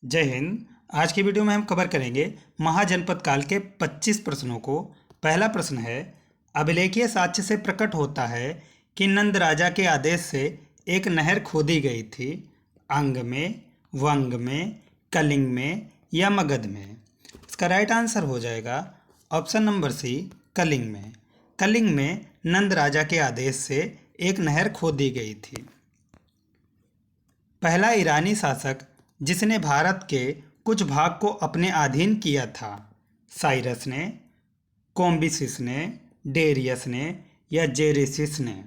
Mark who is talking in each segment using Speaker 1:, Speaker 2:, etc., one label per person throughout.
Speaker 1: जय हिंद। आज की वीडियो में हम कवर करेंगे महाजनपद काल के 25 प्रश्नों को। पहला प्रश्न है, अभिलेखीय साक्ष्य से प्रकट होता है कि नंद राजा के आदेश से एक नहर खोदी गई थी। अंग में, वंग में, कलिंग में या मगध में। इसका राइट आंसर हो जाएगा ऑप्शन नंबर सी, कलिंग में। कलिंग में नंद राजा के आदेश से एक नहर खोदी गई थी। पहला ईरानी शासक जिसने भारत के कुछ भाग को अपने अधीन किया था, साइरस ने, कोम्बिसिस ने, डेरियस ने या जेरेसिस ने।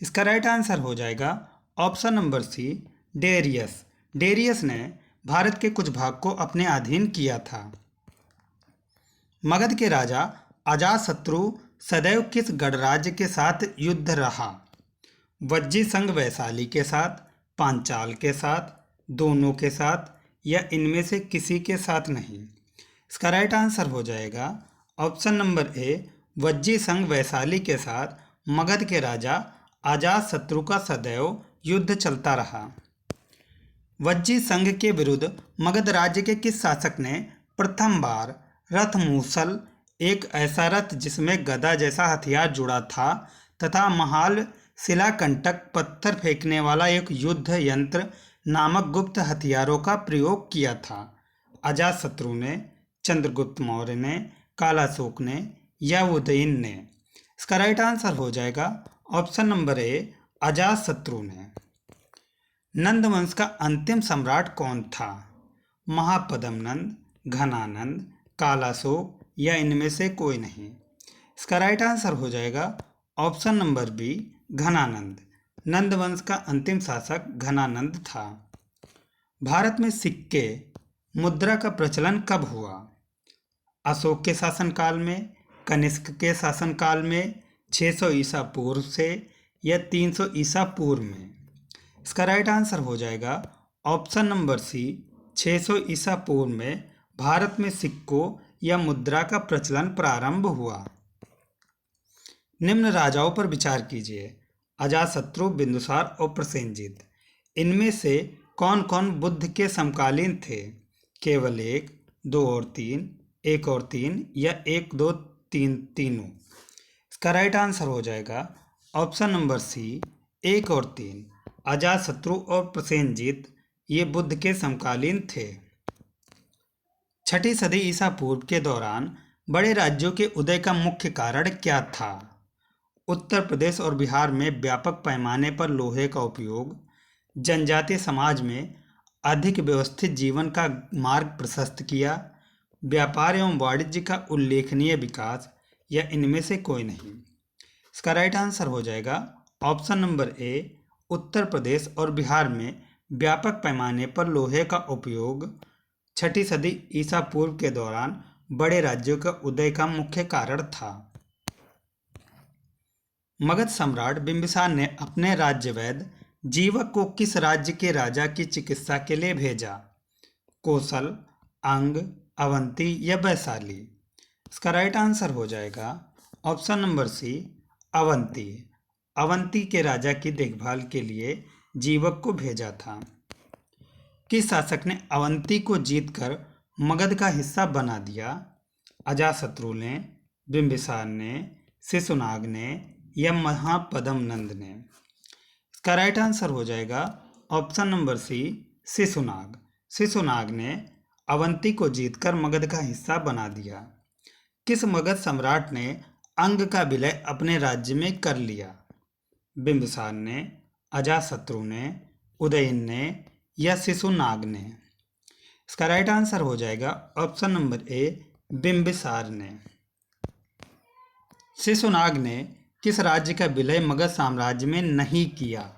Speaker 1: इसका राइट आंसर हो जाएगा option number C, Darius. Darius ने भारत के कुछ भाग को अपने अधीन किया था। मगध के राजा अजातशत्रु सदैव किस गणराज्य के साथ युद्ध रहा? वज्जी संघ वैशाली के साथ, पांचाल के साथ, दोनों के साथ या इनमें से किसी के साथ नहीं। इसका राइट आंसर हो जाएगा ऑप्शन नंबर ए, वज्जी संघ वैशाली के साथ मगध के राजा अजातशत्रु का सदैव युद्ध चलता रहा। वज्जी संघ के विरुद्ध मगध राज्य के किस शासक ने प्रथम बार रथ मूसल, एक ऐसा रथ जिसमें गदा जैसा हथियार जुड़ा था, तथा महाल शिलाकंटक पत्थर फेंकने वाला एक युद्ध यंत्र नामक गुप्त हथियारों का प्रयोग किया था? अजातशत्रु ने, चंद्रगुप्त मौर्य ने, कालाशोक ने या उदयन ने। इसका राइट आंसर हो जाएगा ऑप्शन नंबर ए, अजातशत्रु ने। नंद वंश का अंतिम सम्राट कौन था? महापद्म नंद, घनानंद, कालाशोक या इनमें से कोई नहीं। इसका राइट आंसर हो जाएगा ऑप्शन नंबर बी, घनानंद। नंद वंश का अंतिम शासक घनानंद था। भारत में सिक्के, मुद्रा का प्रचलन कब हुआ? अशोक के शासनकाल में, कनिष्क के शासनकाल में, 600 ईसा पूर्व से या 300 ईसा पूर्व में। इसका राइट आंसर हो जाएगा ऑप्शन नंबर सी, 600 ईसा पूर्व में भारत में सिक्कों या मुद्रा का प्रचलन प्रारंभ हुआ। निम्न राजाओं पर विचार कीजिए, अजातशत्रु, बिंदुसार और प्रसेनजीत। इनमें से कौन कौन बुद्ध के समकालीन थे? केवल एक, दो और तीन, एक और तीन या एक, दो, तीन, तीनों। इसका राइट आंसर हो जाएगा ऑप्शन नंबर सी, एक और तीन। अजातशत्रु और प्रसेनजीत ये बुद्ध के समकालीन थे। छठी सदी ईसा पूर्व के दौरान बड़े राज्यों के उदय का मुख्य कारण क्या था? उत्तर प्रदेश और बिहार में व्यापक पैमाने पर लोहे का उपयोग, जनजातीय समाज में अधिक व्यवस्थित जीवन का मार्ग प्रशस्त किया, व्यापार एवं वाणिज्य का उल्लेखनीय विकास या इनमें से कोई नहीं। इसका राइट आंसर हो जाएगा option number A, Uttar Pradesh और बिहार में व्यापक पैमाने पर लोहे का उपयोग छठी सदी ईसा पूर्व के दौरान बड़े राज्यों का उदय का मुख्य कारण था। मगध सम्राट बिंबिसार ने अपने राज्य वैद्य जीवक को किस राज्य के राजा की चिकित्सा के लिए भेजा? कौशल, अंग, अवंती या वैशाली। इसका राइट आंसर हो जाएगा option number C, Avanti. Avanti के राजा की देखभाल के लिए जीवक को भेजा था। किस शासक ने अवंती को जीतकर मगध का हिस्सा बना दिया? अजातशत्रु ने, बिंबिसार ने, शिशुनाग ने या महापद्म नंद ने। इसका राइट आंसर हो जाएगा option number C, Shishunag. Shishunag ने अवंती को जीतकर मगध का हिस्सा बना दिया। किस मगध सम्राट ने अंग का विलय अपने राज्य में कर लिया? बिंबिसार ने, अजातशत्रु ने, उदयन ने या शिशुनाग ने। इसका राइट आंसर हो जाएगा ऑप्शन नंबर ए, बिंबिसार ने। शिशुनाग ने किस राज्य का विलय मगध साम्राज्य में नहीं किया?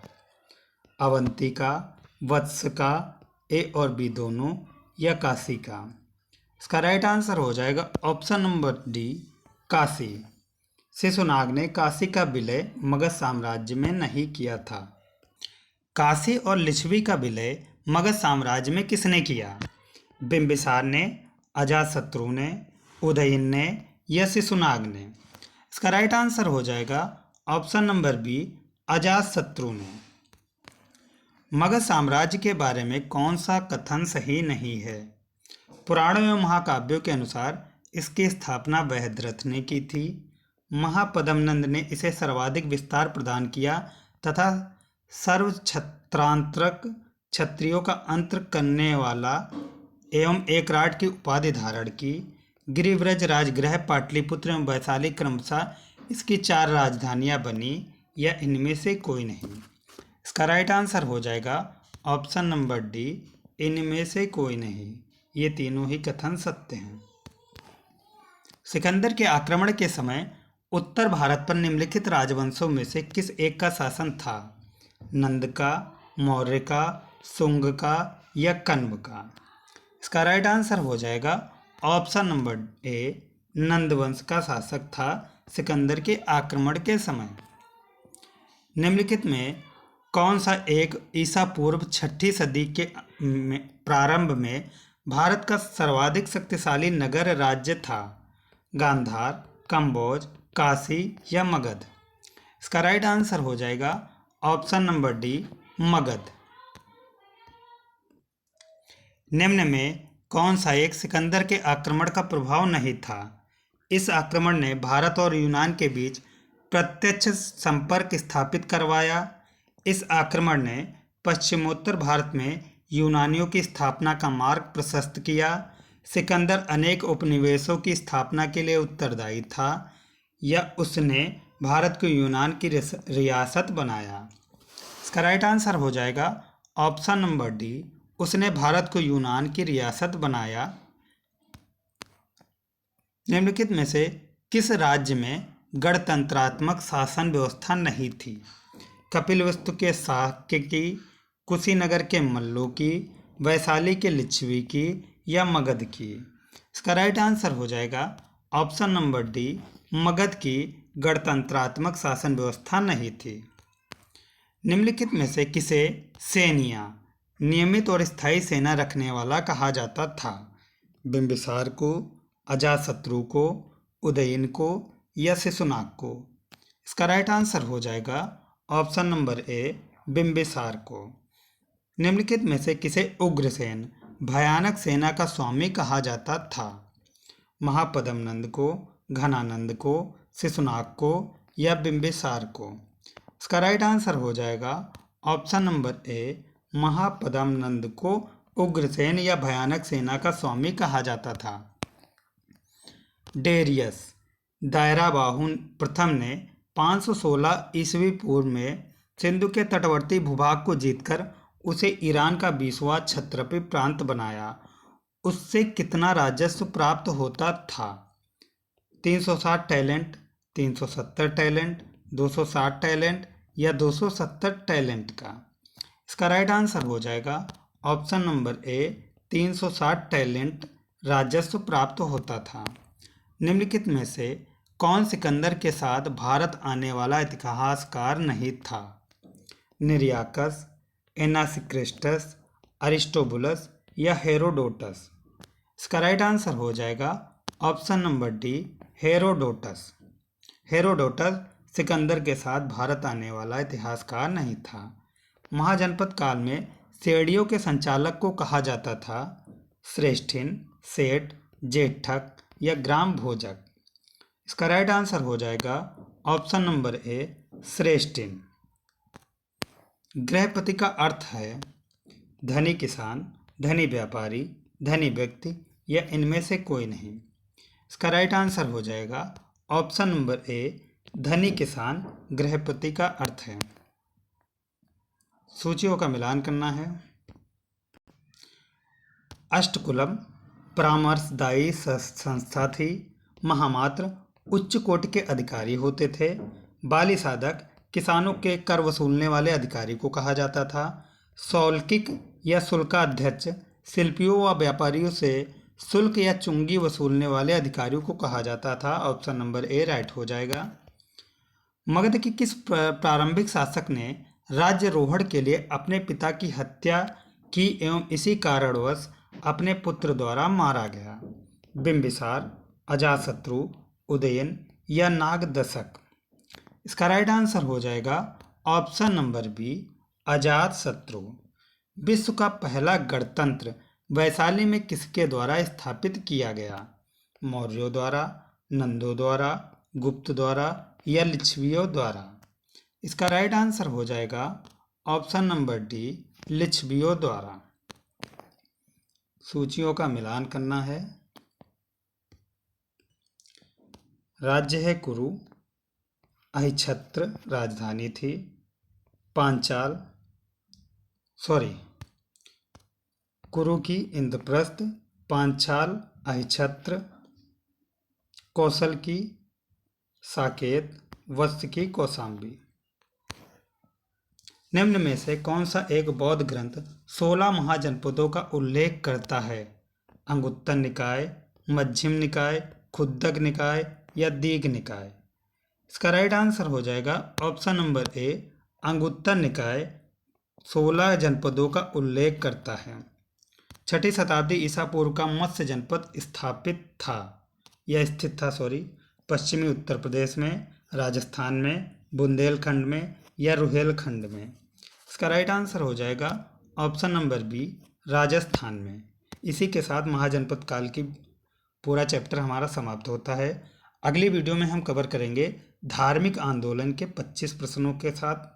Speaker 1: अवंती का, वत्स का, ए और बी दोनों या काशी का। इसका राइट आंसर हो जाएगा option number D, Kashi. Shishunag ने काशी का विलय मगध साम्राज्य में नहीं किया था। काशी और लिच्छवी का विलय मगध साम्राज्य में किसने किया? बिंबिसार ने, अजातशत्रु ने, उदयन ने या शिशुनाग ने। इसका राइट आंसर हो जाएगा ऑप्शन नंबर बी, अजातशत्रु ने। मगध साम्राज्य के बारे में कौन सा कथन सही नहीं है? पुराणों एवं महाकाव्यों के अनुसार इसकी स्थापना बृहद्रथ ने की थी। महापद्मनंद ने इसे सर्वाधिक विस्तार प्रदान किया तथा सर्व छत्रांतरक क्षत्रियों का अंत करने वाला एवं एकराट की उपाधि धारण की। गिरिव्रज राजगृह पाटलिपुत्र एवं वैशाली क्रमशः इसकी 4 राजधानियां बनी, या इनमें से कोई नहीं। इसका राइट आंसर हो जाएगा ऑप्शन नंबर डी, इनमें से कोई नहीं। ये तीनों ही कथन सत्य हैं। सिकंदर के आक्रमण के समय उत्तर भारत पर निम्नलिखित राजवंशों में से किस एक का शासन था? नंद का, मौर्य का, शुंग का या कण्व का? इसका राइट आंसर हो जाएगा ऑप्शन नंबर ए, नंद वंश का शासक था सिकंदर के आक्रमण के समय। निम्नलिखित में कौन सा एक ईसा पूर्व 6ठी सदी के प्रारंभ में भारत का सर्वाधिक शक्तिशाली नगर राज्य था? गांधार, कंबोज, काशी या मगध? इसका राइट आंसर हो जाएगा ऑप्शन नंबर डी, मगध। निम्न में कौन सा एक सिकंदर के आक्रमण का प्रभाव नहीं था? इस आक्रमण ने भारत और यूनान के बीच प्रत्यक्ष संपर्क स्थापित करवाया। इस आक्रमण ने पश्चिमोत्तर भारत में यूनानियों की स्थापना का मार्ग प्रशस्त किया। सिकंदर अनेक उपनिवेशों की स्थापना के लिए उत्तरदायी था, या उसने भारत को यूनान की रियासत बनाया? इसका राइट आंसर हो जाएगा ऑप्शन नंबर डी, उसने भारत को यूनान की रियासत बनाया। निम्नलिखित में से किस राज्य में गणतंत्रात्मक शासन व्यवस्था नहीं थी? कपिलवस्तु के शाक्य की, कुशीनगर के मल्लों की, वैशाली के लिच्छवी की या मगध की? इसका राइट आंसर हो जाएगा ऑप्शन नंबर डी, मगध की गणतंत्रात्मक शासन व्यवस्था नहीं थी। निम्नलिखित में से किसे सेनिया, नियमित और स्थायी सेना रखने वाला कहा जाता था? बिंबिसार को, अजातशत्रु को, उदयन को या शिशुनाग को? इसका राइट आंसर हो जाएगा ऑप्शन नंबर ए, बिंबिसार को। निम्नलिखित में से किसे उग्रसेन, भयानक सेना का स्वामी कहा जाता था? महापद्मनंद को, घनानंद को, शिशुनाग को या बिंबिसार को? इसका राइट आंसर हो जाएगा ऑप्शन नंबर ए, महापद्मनंद को उग्रसेन या भयानक सेना का स्वामी कहा जाता था। डेरियस दायराबाहु प्रथम ने 516 ईस्वी पूर्व में सिंधु के तटवर्ती भूभाग को जीतकर उसे ईरान का 20वां क्षत्रपी प्रांत बनाया। उससे कितना राजस्व प्राप्त होता था? 360 टैलेंट, 370 टैलेंट, 260 टैलेंट या 270 टैलेंट का? इसका राइट आंसर हो जाएगा ऑप्शन नंबर ए, 360 टैलेंट राजस्व प्राप्त होता था। निम्नलिखित में से कौन सिकंदर के साथ भारत आने वाला इतिहासकार नहीं था? निरियाकस, एनासिक्रिस्टस, अरिस्टोबुलस या हेरोडोटस? इसका राइट आंसर हो जाएगा option number D, Herodotus. Herodotus Sikandar के साथ भारत आने वाला इतिहासकार नहीं था। महाजनपद काल में सेडियों के संचालक को कहा जाता था? श्रेष्ठिन, सेठ, जेठक या ग्राम भोजक? इसका राइट आंसर हो जाएगा ऑप्शन नंबर ए, श्रेष्ठिन। गृहपति का अर्थ है धनी किसान, धनी व्यापारी, धनी व्यक्ति या इनमें से कोई नहीं। इसका राइट आंसर हो जाएगा ऑप्शन नंबर ए, धनी किसान गृहपति का अर्थ है। सूचियों का मिलान करना है। अष्टकुलम परामर्शदायी संस्था थी। महामात्र उच्च कोटि के अधिकारी होते थे। बाली साधक किसानों के कर वसूलने वाले अधिकारी को कहा जाता था। सौल्किक या शुल्काध्यक्ष शिल्पियों व व्यापारियों से शुल्क या चुंगी वसूलने वाले अधिकारियों को कहा जाता था। ऑप्शन नंबर ए राइट हो जाएगा। मगध के किस प्रारंभिक शासक ने राज्यरोहण के लिए अपने पिता की हत्या की एवं इसी कारणवश अपने पुत्र द्वारा मारा गया? बिंबिसार, अजातशत्रु, उदयन या नागदशक? इसका राइट आंसर हो जाएगा ऑप्शन नंबर बी, अजातशत्रु। विश्व का पहला गणतंत्र वैशाली में किसके द्वारा स्थापित किया गया? मौर्यों द्वारा, नंदों द्वारा, गुप्त द्वारा या लिच्छवियों द्वारा? इसका राइट आंसर हो जाएगा ऑप्शन नंबर डी, लिच्छवियों द्वारा। सूचियों का मिलान करना है। राज्य है कुरु, अहिछत्र राजधानी थी, पांचाल कुरु की इंद्रप्रस्थ, पांचाल अहिछत्र, कौशल की साकेत, वत्स की कौशाम्बी। निम्न में से कौन सा एक बौद्ध ग्रंथ 16 महाजनपदों का उल्लेख करता है? अंगुत्तर निकाय, मध्यम निकाय, खुद्दक निकाय या दीघ निकाय? इसका राइट आंसर हो जाएगा ऑप्शन नंबर ए, अंगुत्तर निकाय 16 जनपदों का उल्लेख करता है। 6ठी शताब्दी ईसा पूर्व का मत्स्य जनपद स्थित था पश्चिमी उत्तर प्रदेश में, राजस्थान में, बुंदेलखंड में या रुहेलखंड में? इसका राइट आंसर हो जाएगा ऑप्शन नंबर बी, राजस्थान में। इसी के साथ महाजनपद काल की पूरा चैप्टर हमारा समाप्त होता है। अगली वीडियो में हम कवर करेंगे धार्मिक आंदोलन के 25 प्रश्नों के साथ।